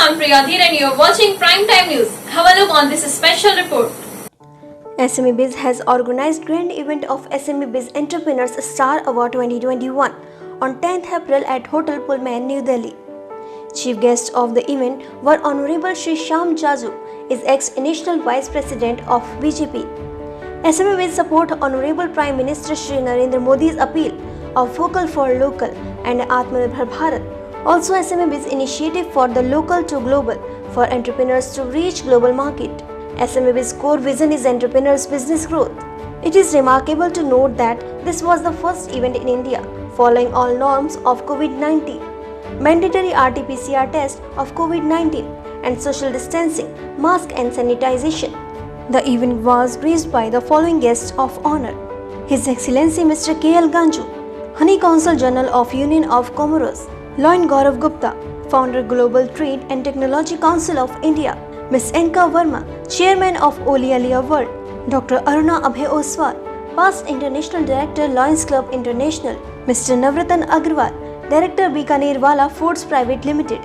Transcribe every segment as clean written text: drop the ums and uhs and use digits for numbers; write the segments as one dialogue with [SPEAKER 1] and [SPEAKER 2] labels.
[SPEAKER 1] I'm Priyadhir and you're watching Prime Time News. Have a look on this special report.
[SPEAKER 2] SME Biz has organized grand event of SME Biz Entrepreneurs Star Award 2021 on 10th April at Hotel Pullman, New Delhi. Chief guests of the event were Honorable Shri Shyam Jazu, is ex-National Vice President of BJP. SME Biz support Honorable Prime Minister Shri Narendra Modi's appeal of Vocal for Local and Atmanirbhar Bharat. Also, SME Biz initiative for the local to global for entrepreneurs to reach global market. SME Biz core vision is entrepreneurs' business growth. It is remarkable to note that this was the first event in India following all norms of COVID-19, mandatory RT-PCR test of COVID-19 and social distancing, mask and sanitization. The event was graced by the following guests of honor: His Excellency Mr. K.L. Ganju, Honey Consul General of Union of Comoros; Loin Gaurav Gupta, Founder Global Trade and Technology Council of India; Ms. Enka Verma, Chairman of Olialia World; Dr. Aruna Abhay Oswal, Past International Director Lions Club International; Mr. Navratan Agrawal, Director Bikaner Wala Foods Private Limited;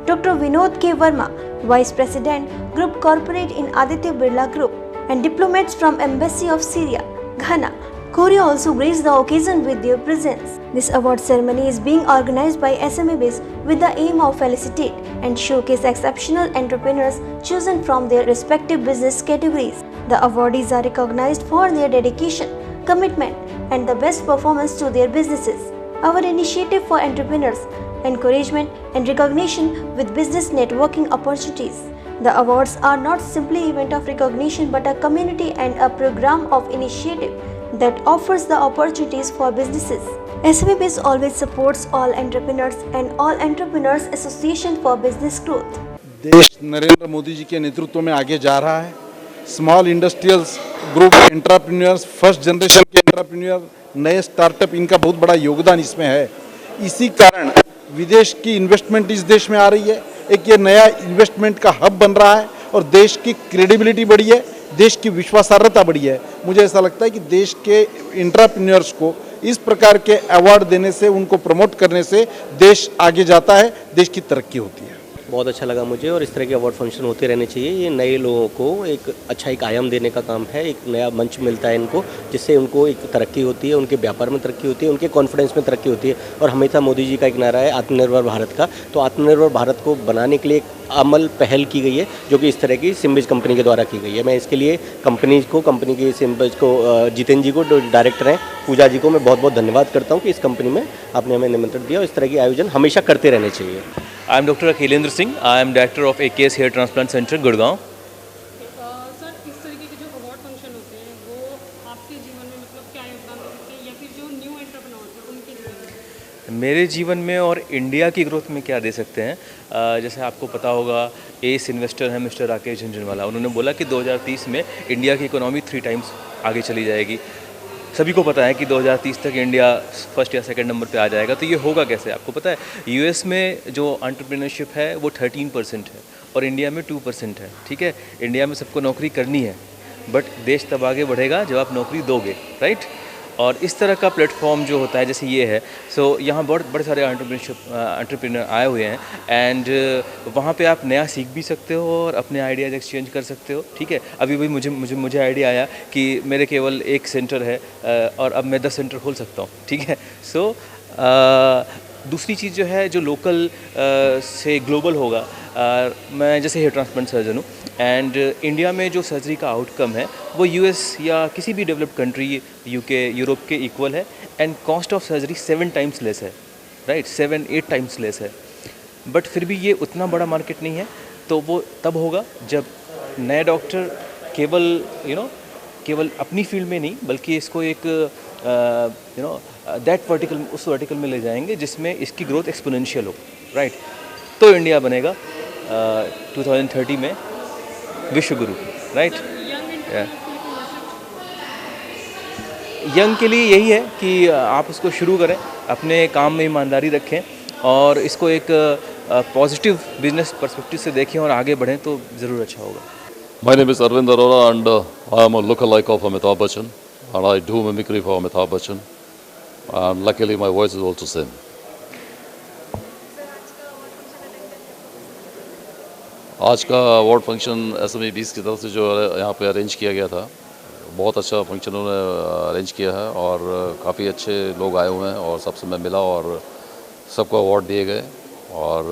[SPEAKER 2] Dr. Vinod K. Verma, Vice President Group Corporate in Aditya Birla Group; and diplomats from Embassy of Syria, Ghana, Korea also graced the occasion with their presence. This award ceremony is being organized by SME Biz with the aim of felicitate and showcase exceptional entrepreneurs chosen from their respective business categories. The awardees are recognized for their dedication, commitment, and the best performance to their businesses. Our initiative for entrepreneurs, encouragement and recognition with business networking opportunities. The awards are not simply event of recognition but a community and a program of initiative that offers the opportunities for businesses. SME Biz always supports all entrepreneurs and All Entrepreneurs Association for Business Growth.
[SPEAKER 3] देश नरेंद्र मोदी जी के नेतृत्व में आगे जा रहा है। Small industrials group entrepreneurs, first generation के entrepreneur, नए स्टार्टअप, इनका बहुत बड़ा योगदान इसमें है। इसी कारण विदेश की इन्वेस्टमेंट इस देश में आ रही है। एक ये नया इन्वेस्टमेंट का हब बन रहा है और देश की क्रेडिबिलिटी बढ़ी है, देश की विश्वासार्हता बढ़ी है। मुझे ऐसा लगता है कि देश के एंटरप्रेन्योर्स को इस प्रकार के अवार्ड देने से, उनको प्रमोट करने से देश आगे जाता है, देश की तरक्की होती है।
[SPEAKER 4] बहुत अच्छा लगा मुझे और इस तरह के अवार्ड फंक्शन होते रहने चाहिए। ये नए लोगों को एक आयाम देने का काम है, एक नया मंच मिलता है इनको, जिससे उनको एक तरक्की होती है, उनके व्यापार में तरक्की होती है, उनके कॉन्फिडेंस में तरक्की होती है। और हमेशा मोदी जी का एक नारा है आत्मनिर्भर भारत का, तो आत्मनिर्भर भारत को बनाने के लिए एक अमल पहल की गई है जो कि इस तरह की सिम्बिज कंपनी के द्वारा की गई है। मैं इसके लिए कंपनी की सिम्बिज को, जितेंद्र जी को जो डायरेक्टर हैं, पूजा जी को मैं बहुत बहुत धन्यवाद करता हूँ कि इस कंपनी में आपने हमें निमंत्रण दिया और इस तरह के आयोजन हमेशा करते रहने चाहिए।
[SPEAKER 5] I am Dr. Akhilendra Singh. I am Director of AKS Hair Transplant Center, Gurgaon.
[SPEAKER 6] Sir, इस तरीके के जो अवार्ड फंक्शन होते हैं वो आपके जीवन में मतलब क्या योगदान दे सकते हैं या फिर जो न्यू एंटरप्रेन्योर्स हैं उनके जीवन में?
[SPEAKER 5] मेरे जीवन में और इंडिया की ग्रोथ में क्या दे सकते हैं, जैसे आपको पता होगा एस इन्वेस्टर हैं मिस्टर राकेश झुनझुनवाला। उन्होंने बोला कि 2030 में इंडिया की इकोनॉमी 3 टाइम्स आगे चली जाएगी। सभी को पता है कि 2030 तक इंडिया फर्स्ट या सेकंड नंबर पे आ जाएगा। तो ये होगा कैसे? आपको पता है यूएस में जो एंटरप्रेन्योरशिप है वो 13% है और इंडिया में 2% है। ठीक है, इंडिया में सबको नौकरी करनी है, बट देश तब आगे बढ़ेगा जब आप नौकरी दोगे, राइट? और इस तरह का प्लेटफॉर्म जो होता है जैसे ये है, सो यहाँ बहुत बड़े सारे एंटरप्रेन्योर आए हुए हैं एंड वहाँ पे आप नया सीख भी सकते हो और अपने आइडियाज़ एक्सचेंज कर सकते हो। ठीक है, अभी भी मुझे आइडिया आया कि मेरे केवल एक सेंटर है और अब मैं 10 सेंटर खोल सकता हूँ। ठीक है, सो दूसरी चीज़ जो है, जो लोकल से ग्लोबल होगा, मैं जैसे हेयर ट्रांसप्लांट सर्जन हूँ एंड इंडिया में जो सर्जरी का आउटकम है वो यूएस या किसी भी डेवलप्ड कंट्री, यूके, यूरोप के इक्वल है and cost of surgery 7 times less है, राइट? 7-8 टाइम्स लेस है, बट फिर भी ये उतना बड़ा मार्केट नहीं है। तो वो तब होगा जब नए डॉक्टर केवल अपनी फील्ड में नहीं बल्कि इसको एक उस वर्टिकल में ले जाएंगे जिसमें इसकी ग्रोथ एक्सपोनेंशियल हो, राइट? तो इंडिया बनेगा 2030 में विश्व गुरु, राइट? यंग के लिए यही है कि आप उसको शुरू करें, अपने काम में ईमानदारी रखें और इसको एक पॉजिटिव बिजनेस पर्सपेक्टिव से देखें और आगे बढ़ें तो ज़रूर अच्छा होगा।
[SPEAKER 7] My name is Arvind Arora and I am a lookalike of Amitabh Bachchan and I do mimicry for Amitabh Bachchan and luckily my voice is also same. आज का अवार्ड फंक्शन SME 20 की तरफ से जो यहाँ पे अरेंज किया गया था, बहुत अच्छा फंक्शन उन्होंने अरेंज किया है और काफ़ी अच्छे लोग आए हुए हैं और सबसे मैं मिला और सबको अवार्ड दिए गए। और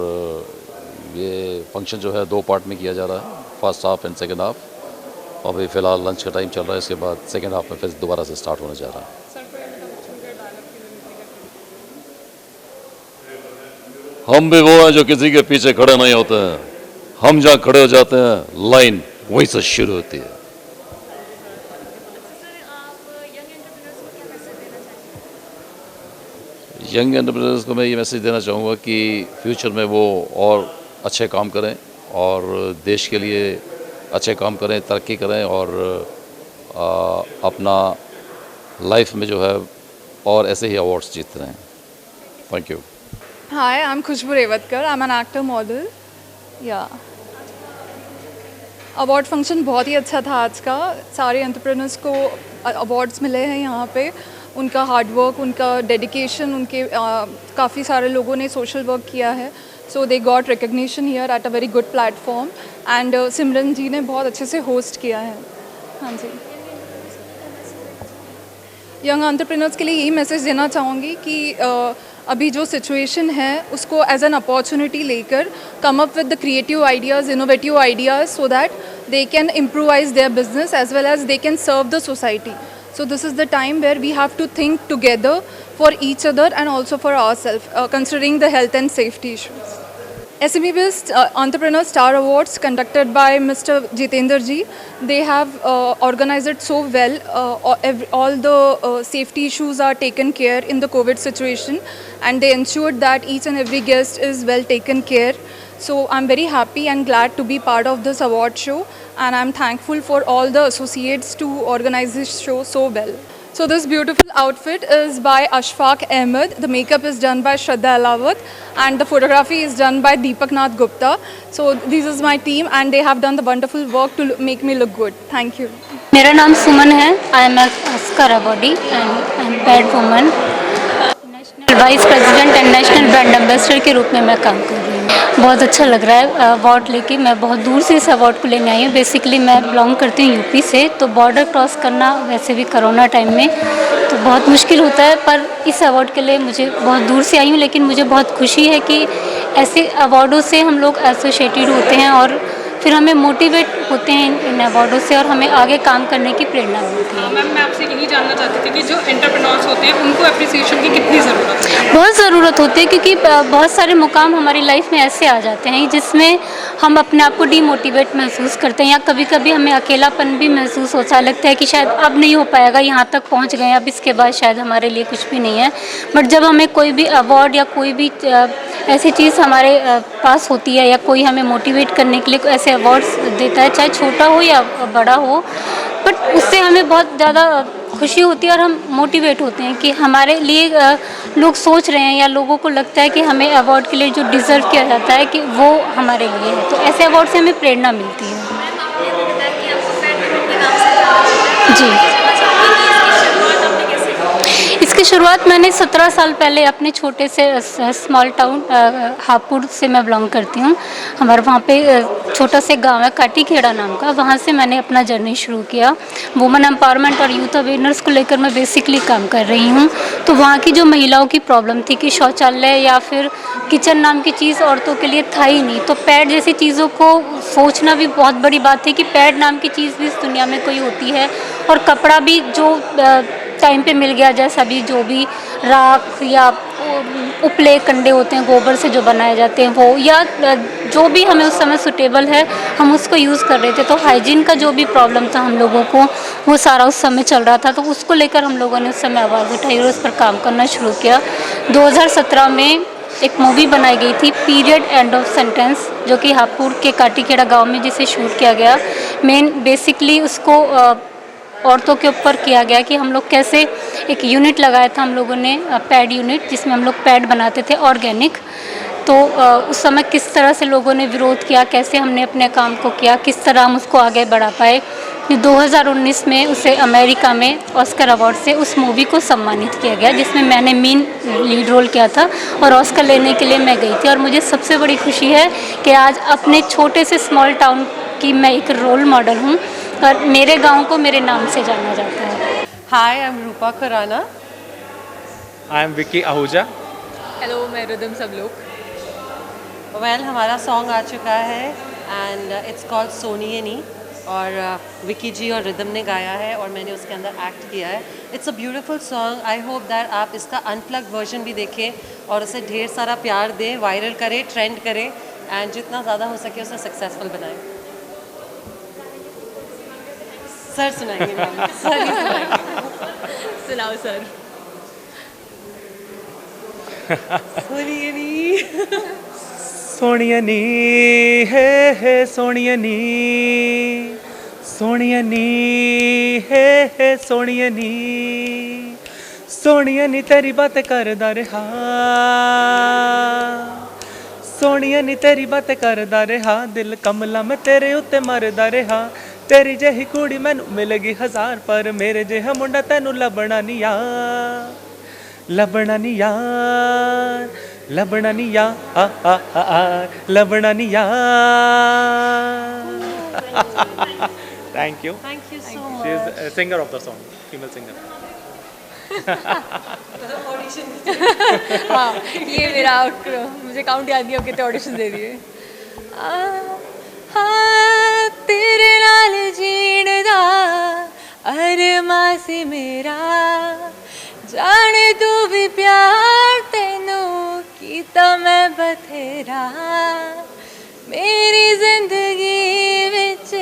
[SPEAKER 7] ये फंक्शन जो है 2 पार्ट में किया जा रहा है, first half and second half. और अभी फ़िलहाल लंच का टाइम चल रहा है, इसके बाद सेकेंड हाफ में फिर दोबारा से स्टार्ट होने जा रहा है।
[SPEAKER 6] सर कोई अमिताभ बच्चन का डायलॉग की विनती करते
[SPEAKER 7] हम भी वो हैं जो किसी के पीछे खड़े नहीं होते हैं, हम जहाँ खड़े हो जाते हैं लाइन वहीं से शुरू होती है। यंग एंटरप्रेन्योर्स को मैं ये मैसेज देना चाहूँगा कि फ्यूचर में वो और अच्छे काम करें और देश के लिए अच्छे काम करें, तरक्की करें और अपना लाइफ में जो है और ऐसे ही अवार्ड्स जीतते रहें। Thank you.
[SPEAKER 8] Hi, I'm Khushbu Revatkar. I'm an actor model. Yeah. Award function बहुत ही अच्छा था आज का। सारे एंटरप्रेन्योर्स को अवार्ड्स मिले हैं यहाँ पे। उनका हार्डवर्क, उनका डेडिकेशन, उनके काफ़ी सारे लोगों ने सोशल वर्क किया है, so they got recognition here at a very good platform. And Simran ji ने बहुत अच्छे से होस्ट किया है। हाँ जी, यंग एंटरप्रेन्योर्स के लिए यही मैसेज देना चाहूँगी कि अभी जो सिचुएशन है उसको एज एन अपॉर्चुनिटी लेकर come up with the creative ideas, innovative ideas, so that they can improvise their business as well as they can serve the society. So this is the time where we have to think together for each other and also for ourselves, considering the health and safety issues. SME Biz Entrepreneur Star Awards conducted by Mr. Jitendra ji, they have organized it so well. All the safety issues are taken care in the COVID situation, and they ensured that each and every guest is well taken care. So I'm very happy and glad to be part of this award show, and I'm thankful for all the associates to organize this show so well. So this beautiful outfit is by Ashfaq Ahmed, the makeup is done by Shraddha Alawat, and the photography is done by Deepak Nath Gupta. So this is my team and they have done the wonderful work to make me look good. Thank you.
[SPEAKER 9] मेरा नाम सुमन है। I am Oscar a body and pad woman, national vice president and national brand ambassador के रूप में मैं काम कर रही हूँ। बहुत अच्छा लग रहा है अवार्ड लेके। मैं बहुत दूर से इस अवार्ड को लेने आई हूँ। बेसिकली मैं बिलोंग करती हूँ यूपी से, तो बॉर्डर क्रॉस करना वैसे भी कोरोना टाइम में तो बहुत मुश्किल होता है, पर इस अवार्ड के लिए मुझे बहुत दूर से आई हूँ। लेकिन मुझे बहुत खुशी है कि ऐसे अवार्डों से हम लोग एसोसिएटेड होते हैं और फिर हमें मोटिवेट होते हैं इन अवार्डों से और हमें आगे काम करने की प्रेरणा मिलती है।
[SPEAKER 6] मैम, मैं आपसे यही जानना चाहती थी कि जो एंटरप्रेन्योर्स होते हैं उनको एप्रिसिएशन की कितनी ज़रूरत है?
[SPEAKER 9] बहुत ज़रूरत होती है, क्योंकि बहुत सारे मुकाम हमारी लाइफ में ऐसे आ जाते हैं जिसमें हम अपने आप को डीमोटिवेट महसूस करते हैं या कभी कभी हमें अकेलापन भी महसूस होता है। लगता है कि शायद अब नहीं हो पाएगा, यहाँ तक पहुँच गए, अब इसके बाद शायद हमारे लिए कुछ भी नहीं है। बट जब हमें कोई भी अवार्ड या कोई भी ऐसी चीज़ हमारे पास होती है या कोई हमें मोटिवेट करने के लिए ऐसे अवार्ड्स देता है, चाहे छोटा हो या बड़ा हो, बट उससे हमें बहुत ज़्यादा खुशी होती है और हम मोटिवेट होते हैं कि हमारे लिए लोग सोच रहे हैं या लोगों को लगता है कि हमें अवार्ड के लिए जो डिज़र्व किया जाता है कि वो हमारे लिए है। तो ऐसे अवार्ड से हमें प्रेरणा मिलती है। जी, इसकी शुरुआत मैंने 17 साल पहले अपने छोटे से स्मॉल टाउन हापुड़ से मैं बिलोंग करती हूँ। हमारे वहाँ पे छोटा से गांव है काटीखेड़ा नाम का, वहाँ से मैंने अपना जर्नी शुरू किया। वुमेन एम्पावरमेंट और यूथ अवेयरनेस को लेकर मैं बेसिकली काम कर रही हूँ। तो वहाँ की जो महिलाओं की प्रॉब्लम थी कि शौचालय या फिर किचन नाम की चीज़ औरतों के लिए था ही नहीं, तो पैड जैसी चीज़ों को सोचना भी बहुत बड़ी बात है कि पैड नाम की चीज़ भी इस दुनिया में कोई होती है। और कपड़ा भी जो टाइम पे मिल गया, जैसा भी जो भी राख या उपले कंडे होते हैं गोबर से जो बनाए जाते हैं वो, या जो भी हमें उस समय सुटेबल है हम उसको यूज़ कर रहे थे। तो हाइजीन का जो भी प्रॉब्लम था हम लोगों को, वो सारा उस समय चल रहा था, तो उसको लेकर हम लोगों ने उस समय आवाज़ उठाई और उस पर काम करना शुरू किया। 2017 में एक मूवी बनाई गई थी पीरियड एंड ऑफ सेंटेंस, जो कि हापुड़ के काटीखेड़ा गाँव में जिसे शूट किया गया। मेन बेसिकली उसको औरतों के ऊपर किया गया कि हम लोग कैसे एक यूनिट लगाया था हम लोगों ने, पैड यूनिट, जिसमें हम लोग पैड बनाते थे ऑर्गेनिक। तो उस समय किस तरह से लोगों ने विरोध किया, कैसे हमने अपने काम को किया, किस तरह हम उसको आगे बढ़ा पाए। फिर 2019 में उसे अमेरिका में ऑस्कर अवार्ड से उस मूवी को सम्मानित किया गया, जिसमें मैंने मेन लीड रोल किया था और ऑस्कर लेने के लिए मैं गई थी। और मुझे सबसे बड़ी खुशी है कि आज अपने छोटे से स्मॉल टाउन की मैं एक रोल मॉडल हूँ और मेरे गांव को मेरे नाम से जाना जाता है।
[SPEAKER 10] Hi, I am Rupa Khurana.
[SPEAKER 11] I am Vicky Ahuja.
[SPEAKER 8] Hello, मैं रिदम सब लोग।
[SPEAKER 10] वेल, हमारा सॉन्ग आ चुका है एंड इट्स कॉल्ड सोनी एनी और विकी जी और रिदम ने गाया है और मैंने उसके अंदर एक्ट किया है। It's a beautiful song. I hope that आप इसका अनप्लग वर्जन भी देखें और उसे ढेर सारा प्यार दें, वायरल करें, ट्रेंड करें एंड जितना ज़्यादा हो सके उसे सक्सेसफुल बनाएं। सर सुनाएंगे मैम, सर ही सुनाएंगे।
[SPEAKER 8] सुनाओ सर।
[SPEAKER 10] सोनिए नी
[SPEAKER 11] सोनिया नी है सोनिया नी, सोनिया नी है सोनिया नी, सोनिया नी तेरी बात करदा रहा, सोनिया नी तेरी बात करदा रहा, दिल कमला मैं तेरे उत्ते मरदा रहा, तेरी जही कुड़ी मैनू मिलेगी 1000 पर मेरे जिहा मुंडा तैनू लभना नी यार, लभना नी यार, लभना नी यार, लभना नी यार। Thank you.
[SPEAKER 10] Thank you so
[SPEAKER 11] she
[SPEAKER 10] much.
[SPEAKER 11] Is singer of the song, female singer.
[SPEAKER 8] हाँ, ये मेरा मुझे काउंट याद नहीं हो कितने ऑडिशन दे दिए। हाँ, तेरे नाल जीण दा अरमा सी मेरा, जाने तू भी प्यार तेनू कीता मैं बथेरा, मेरी जिंदगी विच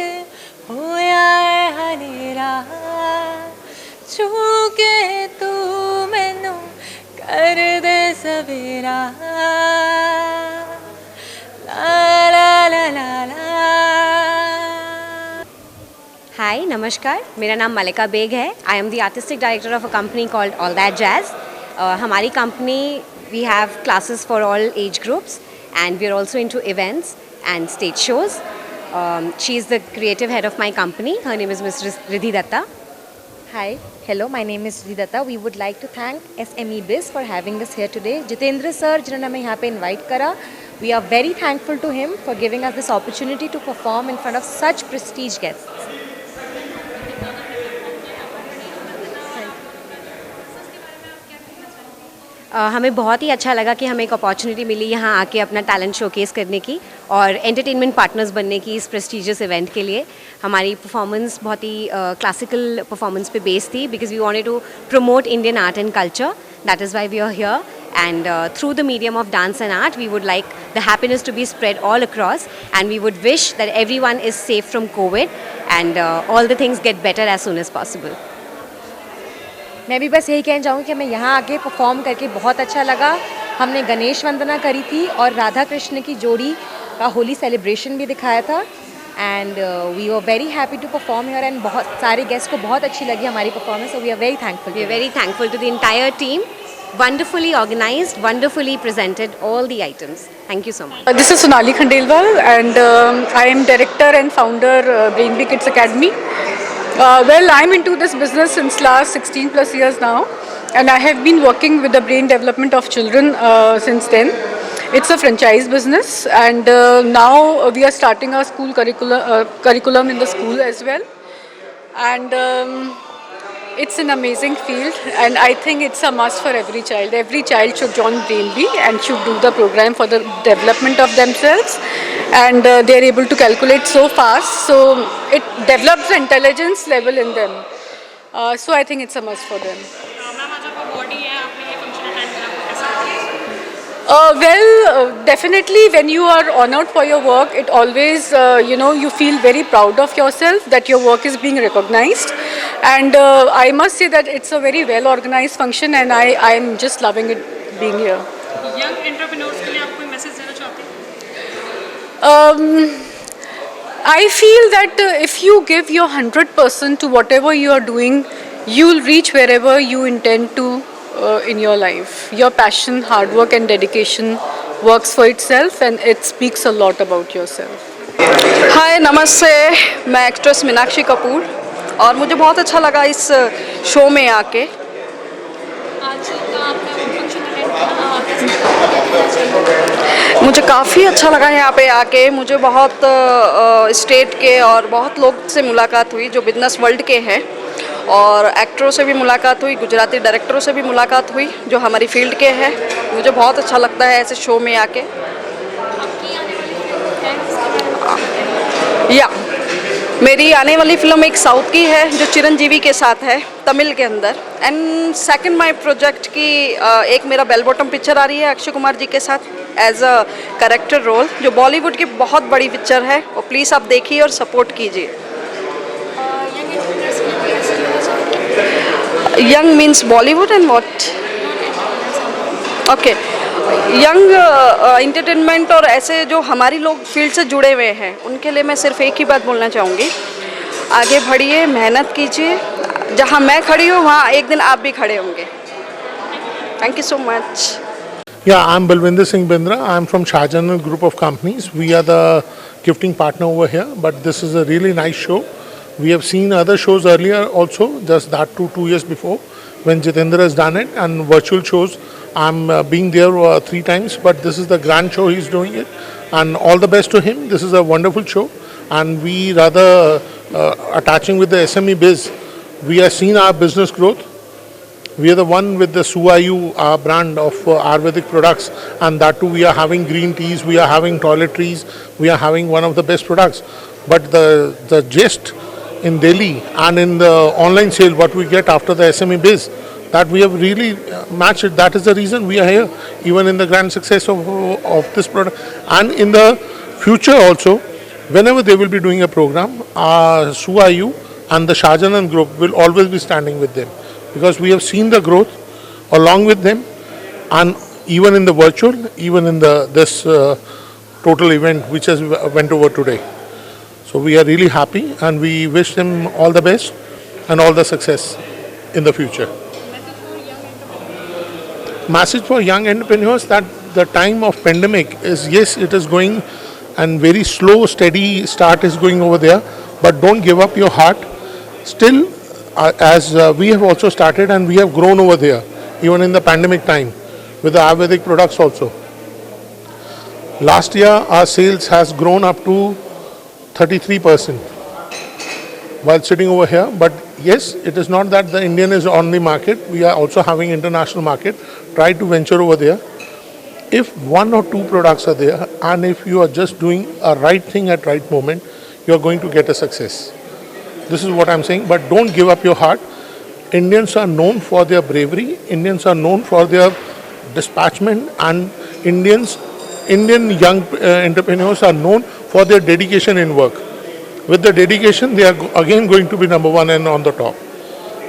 [SPEAKER 8] होया है हनेरा, छू के तू मैनू कर दे सवेरा, ला ला ला ला ला।
[SPEAKER 12] हाय, नमस्कार, मेरा नाम मलिका बेग है। I am the artistic director of a company called All That Jazz. हमारी company we have classes for all age groups and we are also into events and stage shows. She is the creative head of my company. Her name is miss Riddhi Datta.
[SPEAKER 13] Hi, hello, my name is Riddhi Datta. We would like to thank SME Biz for having us here today. Jitendra sir, जिन्होंने हमें यहाँ पे invite करा, we are very thankful to him for giving us this opportunity to perform in front of such prestige guests.
[SPEAKER 12] हमें बहुत ही अच्छा लगा कि हमें एक अपॉर्चुनिटी मिली यहाँ आके अपना टैलेंट शोकेस करने की और एंटरटेनमेंट पार्टनर्स बनने की इस प्रेस्टिजियस इवेंट के लिए। हमारी परफॉर्मेंस बहुत ही क्लासिकल परफॉर्मेंस पे बेस्ड थी because we wanted to promote Indian art and culture. That is why we are here and through the medium of dance and art we would like the happiness to be spread all across and we would wish that everyone is safe from COVID and all the things get better as soon as possible.
[SPEAKER 13] मैं भी बस यही कहना चाहूँगी कि हमें यहाँ आके परफॉर्म करके बहुत अच्छा लगा। हमने गणेश वंदना करी थी और राधा कृष्ण की जोड़ी का होली सेलिब्रेशन भी दिखाया था and we are very happy to perform here एंड बहुत सारे गेस्ट को बहुत अच्छी लगी हमारी performance. So we are very thankful.
[SPEAKER 12] We are very thankful to the entire team. Wonderfully organized, wonderfully presented all the items. Thank you so much.
[SPEAKER 14] This is Sonali Khandelwal and I am director and founder Brainbee Kids Academy. Well, I'm into this business since last 16 plus years now and I have been working with the brain development of children since then. It's a franchise business and now we are starting our school curriculum in the school as well and it's an amazing field and I think it's a must for every child. Every child should join Brainbee and should do the program for the development of themselves and they're able to calculate so fast, so it develops the intelligence level in them. So I think it's a must for them. Definitely when you are honored for your work, it always, you feel very proud of yourself that your work is being recognized. And I must say that it's a very well organized function and I'm just loving it being here.
[SPEAKER 6] Young entrepreneurs के लिए आप कोई message देना चाहते हैं?
[SPEAKER 14] I feel that if you give your 100% to whatever you are doing, you'll reach wherever you intend to in your life. Your passion, hard work and dedication works for itself and it speaks a lot about yourself. हाय नमस्ते, मैं actress Meenakshi Kapoor और मुझे बहुत अच्छा लगा इस show में आके।
[SPEAKER 6] आज का आपने फंक्शन अटेंड किया,
[SPEAKER 14] मुझे काफ़ी अच्छा लगा यहाँ पे आके। मुझे बहुत स्टेट के और बहुत लोग से मुलाकात हुई जो बिजनेस वर्ल्ड के हैं, और एक्टरों से भी मुलाकात हुई, गुजराती डायरेक्टरों से भी मुलाकात हुई जो हमारी फील्ड के हैं। मुझे बहुत अच्छा लगता है ऐसे शो में आके। या मेरी आने वाली फिल्म एक साउथ की है जो चिरंजीवी के साथ है, तमिल के अंदर। एंड सेकंड माय प्रोजेक्ट की एक मेरा बेल बॉटम पिक्चर आ रही है अक्षय कुमार जी के साथ एज अ कैरेक्टर रोल, जो बॉलीवुड की बहुत बड़ी पिक्चर है, और प्लीज़ आप देखिए और सपोर्ट कीजिए। Young means Bollywood and what? Okay, young entertainment और ऐसे जो हमारी लोग फील्ड से जुड़े हुए हैं उनके लिए मैं सिर्फ एक ही बात बोलना चाहूँगी, आगे बढ़िए, मेहनत कीजिए। जहाँ मैं खड़ी हूँ वहाँ एक दिन आप भी खड़े होंगे। Thank you so much.
[SPEAKER 15] Yeah, I'm Balwinder Singh Bindra. I'm from Shahjahan Group of Companies. We are the gifting partner over here, but this is a really nice show. We have seen other shows earlier also, just that 2 years before when Jitendra has done it, and virtual shows. I'm being there 3 times, but this is the grand show he's doing it, and all the best to him. This is a wonderful show, and we rather attaching with the SME biz. We have seen our business growth. We are the one with the Suayu brand of Ayurvedic products, and that too we are having green teas, we are having toiletries, we are having one of the best products. But the gist in Delhi and in the online sale, what we get after the SME biz, that we have really matched it. That is the reason we are here, even in the grand success of this product. And in the future also, whenever they will be doing a program, Suayu and the Shahjahan Group will always be standing with them, because we have seen the growth along with them, and even in the virtual, even in this total event which has went over today. So we are really happy, and we wish them all the best and all the success in the future. Message for young entrepreneurs that the time of pandemic is, yes, it is going, and very slow, steady start is going over there, but don't give up your heart. Still, as we have also started and we have grown over there, even in the pandemic time, with the Ayurvedic products also. Last year, our sales has grown up to 33% while sitting over here. But yes, it is not that the Indian is on the market. We are also having international market. Try to venture over there. If 1 or 2 products are there, and if you are just doing a right thing at right moment, you are going to get a success. This is what I'm saying, but don't give up your heart. Indians are known for their bravery, Indians are known for their dispatchment, and Indian young entrepreneurs are known for their dedication in work. With the dedication, they are again going to be number 1 and on the top.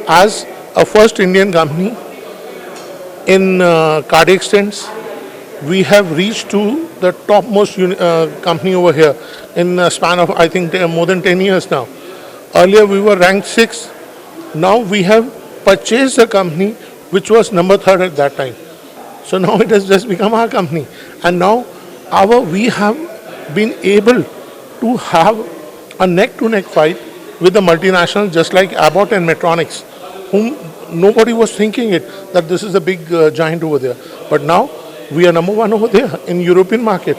[SPEAKER 15] As a first Indian company in cardiac stents, we have reached to the topmost company over here in a span of, I think, more than 10 years now. Earlier we were ranked 6th. Now we have purchased a company which was number 3rd at that time. So now it has just become our company. And now we have been able to have a neck-to-neck fight with the multinationals just like Abbott and Medtronic, whom nobody was thinking that this is a big giant over there. But now we are number 1 over there in European market.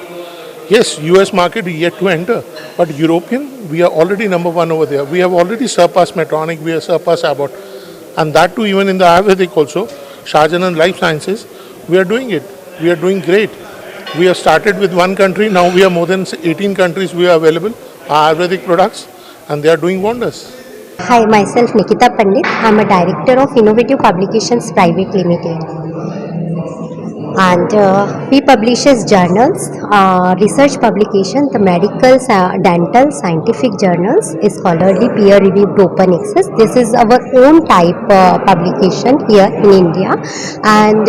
[SPEAKER 15] Yes, US market is yet to enter, but European, we are already number 1 over there. We have already surpassed Medtronic, we have surpassed Abbott, and that too even in the Ayurvedic also, Shahjahan Life Sciences, we are doing it. We are doing great. We have started with 1 country, now we are more than 18 countries we are available, our Ayurvedic products, and they are doing wonders.
[SPEAKER 16] Hi, myself Nikita Pandit. I am a director of Innovative Publications Private Limited. And we publishes journals, research publication, the medical, dental, scientific journals, scholarly, peer-reviewed open access. This is our own type publication here in India, and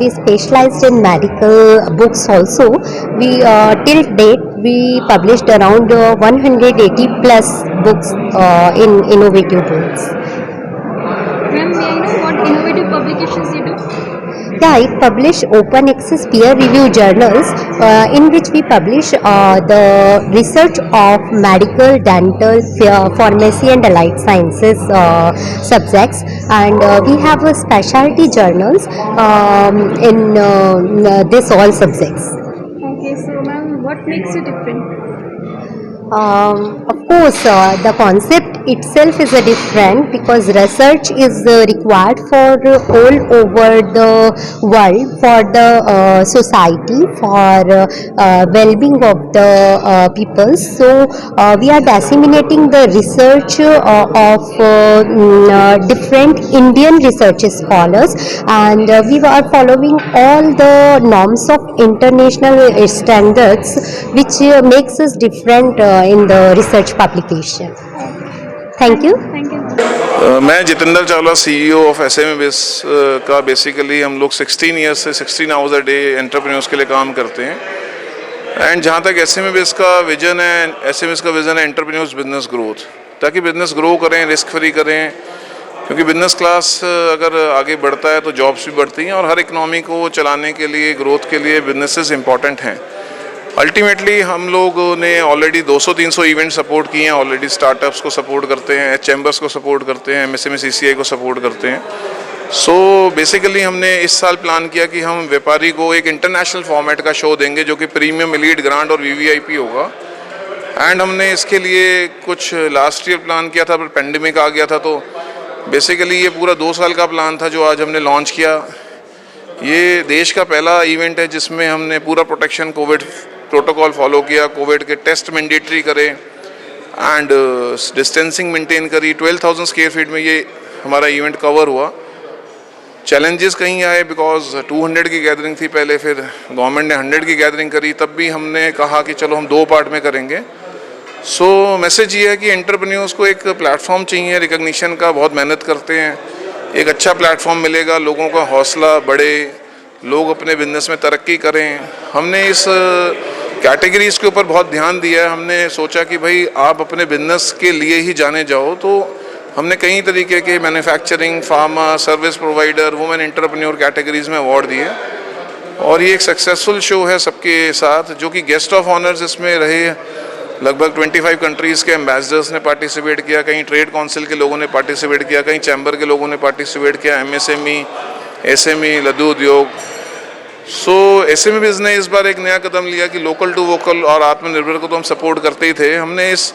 [SPEAKER 16] we specialized in medical books also. We till date we published around 180 plus books in innovative books.
[SPEAKER 6] Ma'am, may I know what innovative publications you do?
[SPEAKER 16] Yeah, I publish open access peer review journals in which we publish the research of medical, dental, pharmacy and allied sciences subjects, and we have specialty journals in this all subjects.
[SPEAKER 14] Okay, so ma'am, what makes you different?
[SPEAKER 16] Of course, the concept itself is a different because research is required for all over the world for the society for well-being of the people. So we are disseminating the research of different Indian research scholars, and we are following all the norms of international standards, which makes us different in the research publication. Thank you.
[SPEAKER 17] मैं Jitendra Chawla CEO of SME Biz का basically हम लोग 16 years से 16 hours a day entrepreneurs के लिए काम करते हैं। एंड जहाँ तक SME Biz का विजन है, SME Biz का विजन है एंटरप्रेन्योर्स बिजनेस ग्रोथ, ताकि बिजनेस ग्रो करें, रिस्क फ्री करें, क्योंकि बिजनेस क्लास अगर आगे बढ़ता है तो जॉब्स भी बढ़ती हैं और हर इकनॉमी को चलाने के लिए, ग्रोथ के लिए बिजनेसेस इंपॉर्टेंट हैं। अल्टीमेटली हम लोगों ने ऑलरेडी 200-300 इवेंट सपोर्ट किए हैं, ऑलरेडी स्टार्टअप्स को सपोर्ट करते हैं, चैम्बर्स को सपोर्ट करते हैं, MSME CCI को सपोर्ट करते हैं। सो बेसिकली हमने इस साल प्लान किया कि हम व्यापारी को एक इंटरनेशनल फॉर्मेट का शो देंगे जो कि प्रीमियम, एलीट, ग्रांड और VVIP होगा। एंड हमने इसके लिए कुछ लास्ट ईयर प्लान किया था, पर पेंडेमिक आ गया था, तो बेसिकली ये पूरा 2 साल का प्लान था जो आज हमने लॉन्च किया। ये देश का पहला इवेंट है जिसमें हमने पूरा प्रोटेक्शन कोविड प्रोटोकॉल फॉलो किया, कोविड के टेस्ट मैंडेटरी करे एंड डिस्टेंसिंग मेंटेन करी। 12,000 स्क्वायर फीट में ये हमारा इवेंट कवर हुआ। चैलेंजेस कहीं आए बिकॉज 200 की गैदरिंग थी पहले, फिर गवर्नमेंट ने 100 की गैदरिंग करी, तब भी हमने कहा कि चलो हम 2 पार्ट में करेंगे। सो मैसेज ये है कि एंटरप्रेन्योर्स को एक प्लेटफॉर्म चाहिए रिकग्निशन का, बहुत मेहनत करते हैं, एक अच्छा प्लेटफॉर्म मिलेगा, लोगों का हौसला बढ़े, लोग अपने बिजनेस में तरक्की करें। हमने इस कैटेगरीज़ के ऊपर बहुत ध्यान दिया है। हमने सोचा कि भाई आप अपने बिजनेस के लिए ही जाने जाओ, तो हमने कई तरीके के manufacturing, pharma, service provider, women entrepreneur categories में अवार्ड दिए और ये एक सक्सेसफुल शो है सबके साथ, जो कि गेस्ट ऑफ ऑनर्स इसमें रहे। लगभग 25 कंट्रीज़ के एम्बेसडर्स ने पार्टिसिपेट किया, कहीं ट्रेड काउंसिल के लोगों ने पार्टिसिपेट किया, कहीं चैम्बर के लोगों ने पार्टिसिपेट किया, MSME, SME, लघु उद्योग। सो SME Biz ने इस बार एक नया कदम लिया कि लोकल टू वोकल और आत्मनिर्भर को तो हम सपोर्ट करते ही थे, हमने इस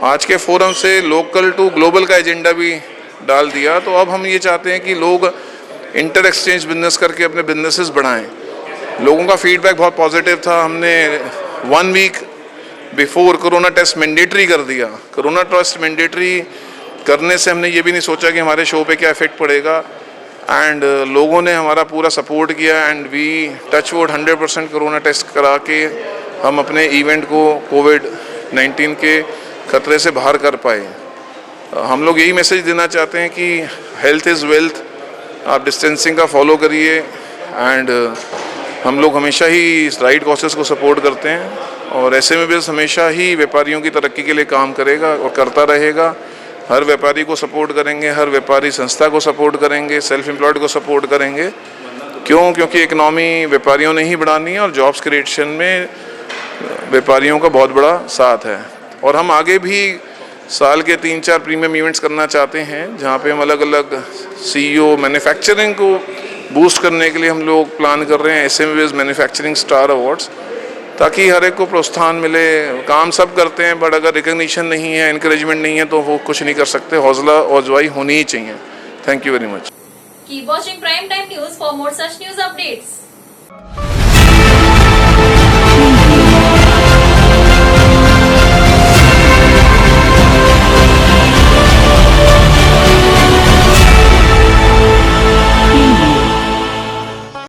[SPEAKER 17] आज के फोरम से लोकल टू ग्लोबल का एजेंडा भी डाल दिया। तो अब हम ये चाहते हैं कि लोग इंटर एक्सचेंज बिजनेस करके अपने बिजनेसेस बढ़ाएं। लोगों का फीडबैक बहुत पॉजिटिव था। हमने 1 week before corona test mandatory कर दिया। कोरोना टेस्ट मैंडेटरी करने से हमने ये भी नहीं सोचा कि हमारे शो पे क्या इफेक्ट पड़ेगा, एंड लोगों ने हमारा पूरा सपोर्ट किया and we touch wood 100% corona test करा के हम अपने इवेंट को कोविड-19 के खतरे से बाहर कर पाए। हम लोग यही मैसेज देना चाहते हैं कि हेल्थ इज़ वेल्थ, आप डिस्टेंसिंग का फॉलो करिए एंड हम लोग हमेशा ही इस राइट कॉसेस को सपोर्ट करते हैं और SME Biz हमेशा ही व्यापारियों की तरक्की के लिए काम करेगा और करता रहेगा। हर व्यापारी को सपोर्ट करेंगे, हर व्यापारी संस्था को सपोर्ट करेंगे, सेल्फ एम्प्लॉयड को सपोर्ट करेंगे। क्योंकि इकनॉमी व्यापारियों ने ही बढ़ानी है और जॉब्स क्रिएशन में व्यापारियों का बहुत बड़ा साथ है। और हम आगे भी साल के 3-4 प्रीमियम इवेंट्स करना चाहते हैं जहाँ पे हम अलग अलग CEO मैन्युफैक्चरिंग को बूस्ट करने के लिए हम लोग प्लान कर रहे हैं SME Biz manufacturing star awards, ताकि हर एक को प्रोत्साहन मिले। काम सब करते हैं बट अगर रिकग्निशन नहीं है, इनकरेजमेंट नहीं है तो वो कुछ नहीं कर सकते। हौसला और अफजाई होनी ही चाहिए। Thank you very much.
[SPEAKER 1] Keep watching Prime Time News for more such news updates.